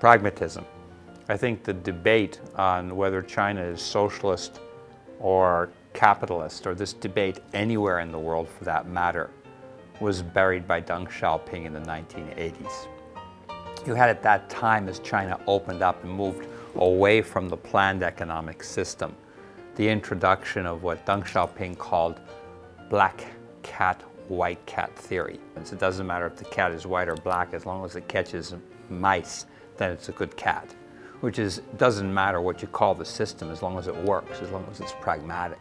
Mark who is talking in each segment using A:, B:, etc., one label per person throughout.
A: Pragmatism. I think the debate on whether China is socialist or capitalist, or this debate anywhere in the world for that matter, was buried by Deng Xiaoping in the 1980s. You had at that time, as China opened up and moved away from the planned economic system, the introduction of what Deng Xiaoping called black cat, white cat theory. It doesn't matter if the cat is white or black, as long as it catches mice, then it's a good cat. Which is, doesn't matter what you call the system as long as it works, as long as it's pragmatic.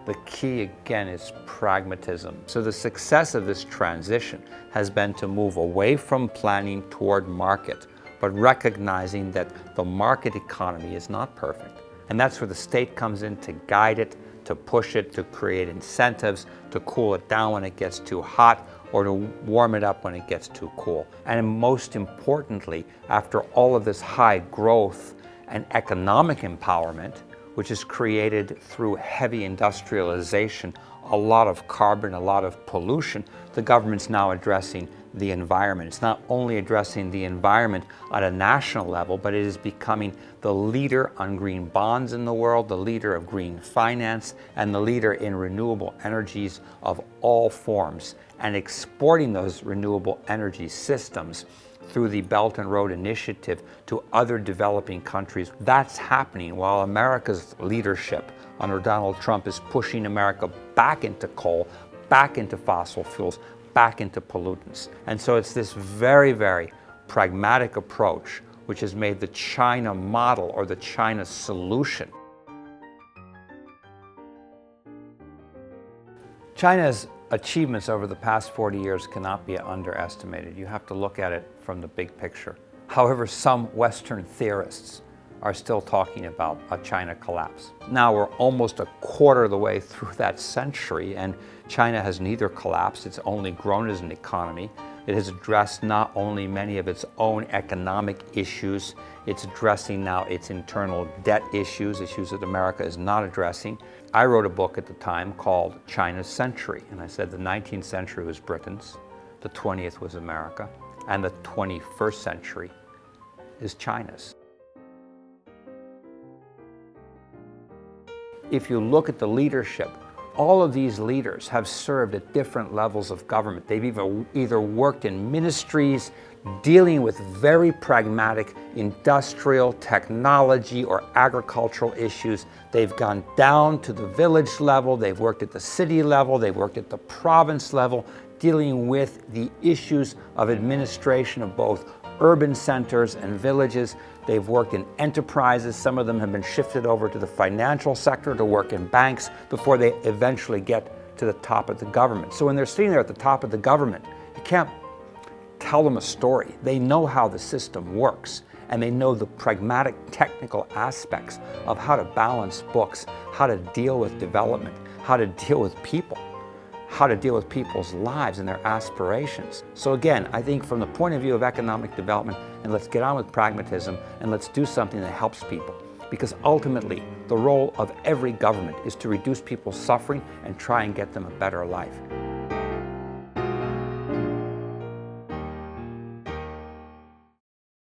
A: The key again is pragmatism. So the success of this transition has been to move away from planning toward market, but recognizing that the market economy is not perfect. And that's where the state comes in to guide it, to push it, to create incentives, to cool it down when it gets too hot, or to warm it up when it gets too cool. And most importantly, after all of this high growth and economic empowerment, which is created through heavy industrialization, a lot of carbon, a lot of pollution, the government's now addressing the environment. It's not only addressing the environment at a national level, but it is becoming the leader on green bonds in the world, the leader of green finance, and the leader in renewable energies of all forms, and exporting those renewable energy systems through the Belt and Road Initiative to other developing countries. That's happening while America's leadership under Donald Trump is pushing America back into coal, back into fossil fuels, back into pollutants. And so it's this very, very pragmatic approach which has made the China model or the China solution. China's achievements over the past 40 years cannot be underestimated. You have to look at it from the big picture. However, some Western theorists are still talking about a China collapse. Now we're almost a quarter of the way through that century, and China has neither collapsed, it's only grown as an economy. It has addressed not only many of its own economic issues, it's addressing now its internal debt issues that America is not addressing. I wrote a book at the time called China's Century, and I said the 19th century was Britain's, the 20th was America, and the 21st century is China's. If you look at the leadership, all of these leaders have served at different levels of government. They've either worked in ministries dealing with very pragmatic industrial, technology, or agricultural issues. They've gone down to the village level, they've worked at the city level, they've worked at the province level, dealing with the issues of administration of both urban centers and villages. They've worked in enterprises. Some of them have been shifted over to the financial sector to work in banks before they eventually get to the top of the government. So when they're sitting there at the top of the government, you can't tell them a story. They know how the system works, and they know the pragmatic technical aspects of how to balance books, how to deal with development, how to deal with people, how to deal with people's lives and their aspirations. So again, I think from the point of view of economic development, and let's get on with pragmatism, and let's do something that helps people. Because ultimately, the role of every government is to reduce people's suffering and try and get them a better life.